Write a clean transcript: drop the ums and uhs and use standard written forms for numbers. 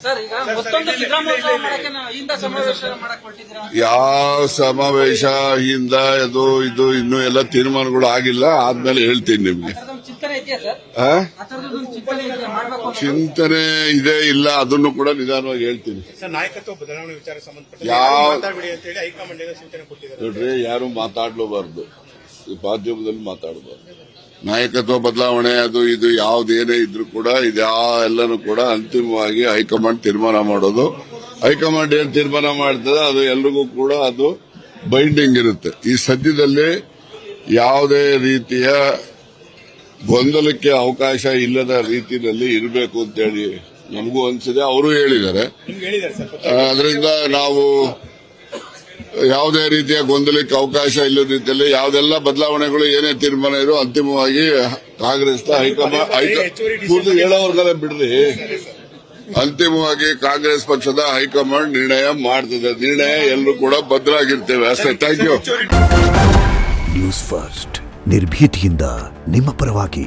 Sir, ಈಗ ಮತ್ತೊಂದು ಸಿದ್ದರಾಮೋತ್ಸವ ಮಾಡಕ್ಕೆ ಇಂದ ಸಮಾವೇಶ ಮಾಡಕ್ ಹೊರಟಿದ್ದೀರಾ? ಯಾವ ಸಮಾವೇಶ ಹಿಂದ ಇದು ಇನ್ನು ಎಲ್ಲ ತೀರ್ಮಾನಗಳು ಆಗಿಲ್ಲ. ಆದ್ಮೇಲೆ ಹೇಳ್ತೀನಿ ನಿಮ್ಗೆ. ಚಿಂತನೆ ಇದೆಯಾ ಸರ್? ಚಿಂತನೆ ಇದೆಯಾ ಮಾಡ್ಬೇಕು ಅಂತ? ಚಿಂತನೆ ಇದೆ ಇಲ್ಲ ಅದನ್ನು ಕೂಡ ನಿಧಾನವಾಗಿ ಹೇಳ್ತೀನಿ. ಸರ್, ನಾಯಕತ್ವ ಬದಲಾವಣೆ ವಿಚಾರ ಸಂಬಂಧಪಟ್ಟ ಮಾತಾಡಬೇಡಿ ಅಂತ ಹೇಳಿ ಹೈಕಮಾಂಡ್ ಏನೋ ಸೂಚನೆ ಕೊಟ್ಟಿದ್ದಾರೆ. ನೋಡ್ರಿ, ಯಾರು ಮಾತಾಡ್ಲೂಬಾರ್ದು, ಮಾಧ್ಯಮದಲ್ಲಿ ಮಾತಾಡಬಾರ್ದು. ನಾಯಕತ್ವ ಬದಲಾವಣೆ ಅದು ಇದು ಯಾವುದೇನೇ ಇದ್ರೂ ಕೂಡ ಎಲ್ಲನೂ ಕೂಡ ಅಂತಿಮವಾಗಿ ಹೈಕಮಾಂಡ್ ತೀರ್ಮಾನ ಮಾಡೋದು. ಹೈಕಮಾಂಡ್ ಏನ್ ತೀರ್ಮಾನ ಮಾಡ್ತದೆ ಅದು ಎಲ್ರಿಗೂ ಕೂಡ ಅದು ಬೈಂಡಿಂಗ್ ಇರುತ್ತೆ. ಈ ಸದ್ಯದಲ್ಲಿ ಯಾವುದೇ ರೀತಿಯ ಗೊಂದಲಕ್ಕೆ ಅವಕಾಶ ಇಲ್ಲದ ರೀತಿಯಲ್ಲಿ ಇರಬೇಕು ಅಂತೇಳಿ ನಮಗೂ ಅನ್ಸಿದೆ, ಅವರು ಹೇಳಿದ್ದಾರೆ. ಅದರಿಂದ ನಾವು ಯಾವುದೇ ರೀತಿಯ ಗೊಂದಲಕ್ಕೆ ಅವಕಾಶ ಇಲ್ಲದ ರೀತಿಯಲ್ಲಿ ಯಾವುದೆಲ್ಲ ಬದಲಾವಣೆಗಳು ಏನೇ ತೀರ್ಮಾನ ಇರೋ ಅಂತಿಮವಾಗಿ ಕಾಂಗ್ರೆಸ್ ಪೂರ್ತಿ ಹೇಳೋರ್ಗಲ್ಲ ಬಿಡ್ರಿ, ಅಂತಿಮವಾಗಿ ಕಾಂಗ್ರೆಸ್ ಪಕ್ಷದ ಹೈಕಮಾಂಡ್ ನಿರ್ಣಯ ಮಾಡ್ತದೆ. ನಿರ್ಣಯ ಎಲ್ಲರೂ ಕೂಡ ಭದ್ರಾಗಿರ್ತೇವೆ ಅಷ್ಟೇ. Thank you. ನ್ಯೂಸ್ ಫಸ್ಟ್, ನಿರ್ಭೀತಿಯಿಂದ ನಿಮ್ಮ ಪರವಾಗಿ.